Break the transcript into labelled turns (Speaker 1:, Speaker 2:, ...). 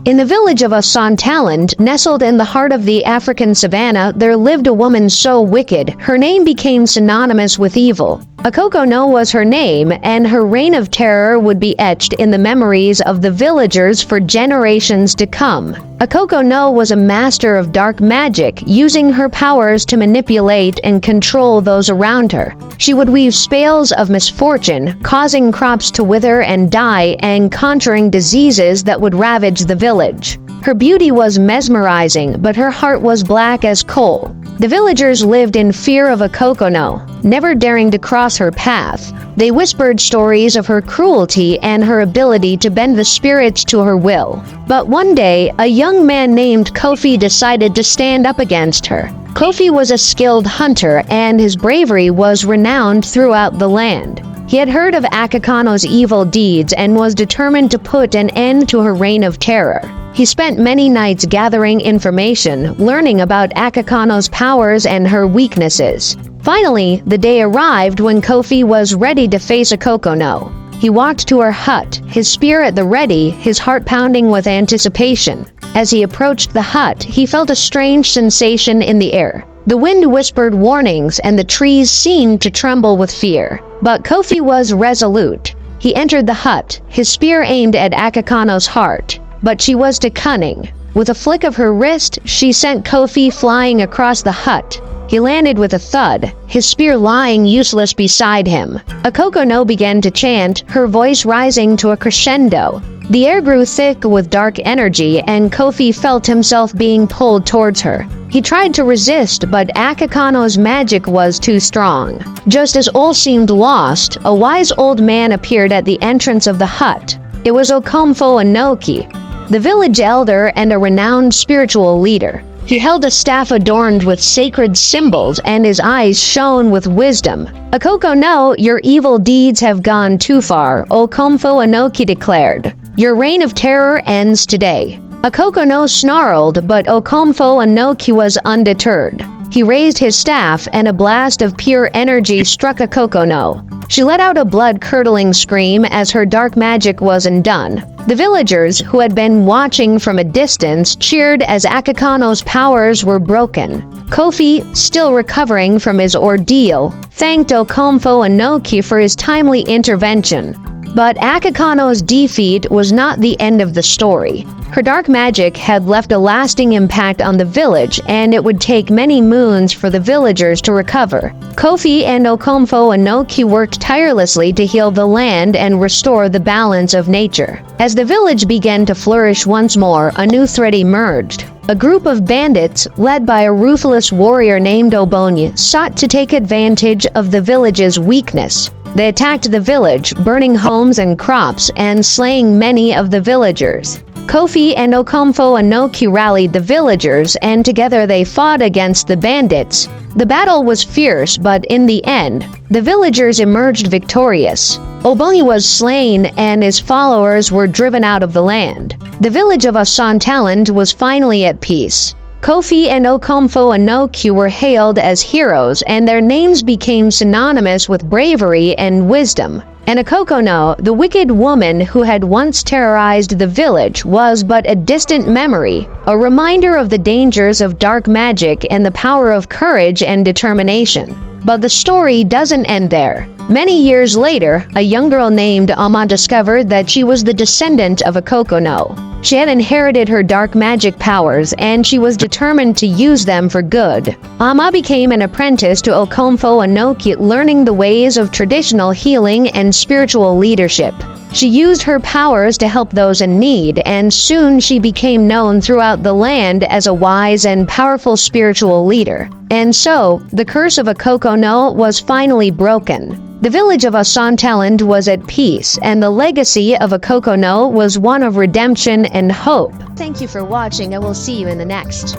Speaker 1: In the village of Asantaland, nestled in the heart of the African savanna, there lived a woman so wicked, her name became synonymous with evil. Akokono was her name, and her reign of terror would be etched in the memories of the villagers for generations to come. Akokono was a master of dark magic, using her powers to manipulate and control those around her. She would weave spells of misfortune, causing crops to wither and die, and conjuring diseases that would ravage the village. Her beauty was mesmerizing, but her heart was black as coal. The villagers lived in fear of Akokono, never daring to cross her path. They whispered stories of her cruelty and her ability to bend the spirits to her will. But one day, a young man named Kofi decided to stand up against her. Kofi was a skilled hunter, and his bravery was renowned throughout the land. He had heard of Akokono's evil deeds and was determined to put an end to her reign of terror. He spent many nights gathering information, learning about Akokono's powers and her weaknesses. Finally, the day arrived when Kofi was ready to face Akokono. He walked to her hut, his spear at the ready, his heart pounding with anticipation. As he approached the hut, he felt a strange sensation in the air. The wind whispered warnings, and the trees seemed to tremble with fear. But Kofi was resolute. He entered the hut, his spear aimed at Akokono's heart. But she was too cunning. With a flick of her wrist, she sent Kofi flying across the hut. He landed with a thud, his spear lying useless beside him. Akokono began to chant, her voice rising to a crescendo. The air grew thick with dark energy, and Kofi felt himself being pulled towards her. He tried to resist, but Akokono's magic was too strong. Just as all seemed lost, a wise old man appeared at the entrance of the hut. It was Okomfo Anoki, the village elder and a renowned spiritual leader. He held a staff adorned with sacred symbols, and his eyes shone with wisdom. Akokono, your evil deeds have gone too far, Okomfo Anoki declared. Your reign of terror ends today. Akokono snarled, but Okomfo Anoki was undeterred. He raised his staff, and a blast of pure energy struck Akokono. She let out a blood-curdling scream as her dark magic was undone. The villagers, who had been watching from a distance, cheered as Akokono's powers were broken. Kofi, still recovering from his ordeal, thanked Okomfo Anoki for his timely intervention. But Akokono's defeat was not the end of the story. Her dark magic had left a lasting impact on the village, and it would take many moons for the villagers to recover. Kofi and Okomfo Anoki worked tirelessly to heal the land and restore the balance of nature. As the village began to flourish once more, a new threat emerged. A group of bandits, led by a ruthless warrior named Obonyi, sought to take advantage of the village's weakness. They attacked the village, burning homes and crops, and slaying many of the villagers. Kofi and Okomfo Anoki rallied the villagers, and together they fought against the bandits. The battle was fierce, but in the end, the villagers emerged victorious. Obonyi was slain, and his followers were driven out of the land. The village of Asantaland was finally at peace. Kofi and Okomfo Anoki were hailed as heroes, and their names became synonymous with bravery and wisdom. And Akokono, the wicked woman who had once terrorized the village, was but a distant memory, a reminder of the dangers of dark magic and the power of courage and determination. But the story doesn't end there. Many years later, a young girl named Ama discovered that she was the descendant of Akokono. She had inherited her dark magic powers, and she was determined to use them for good. Ama became an apprentice to Okomfo Anoki, learning the ways of traditional healing and spiritual leadership. She used her powers to help those in need, and soon she became known throughout the land as a wise and powerful spiritual leader. And so, the curse of Akokono was finally broken. The village of Asantaland was at peace, and the legacy of Akokono was one of redemption and hope. Thank you for watching, and we'll see you in the next.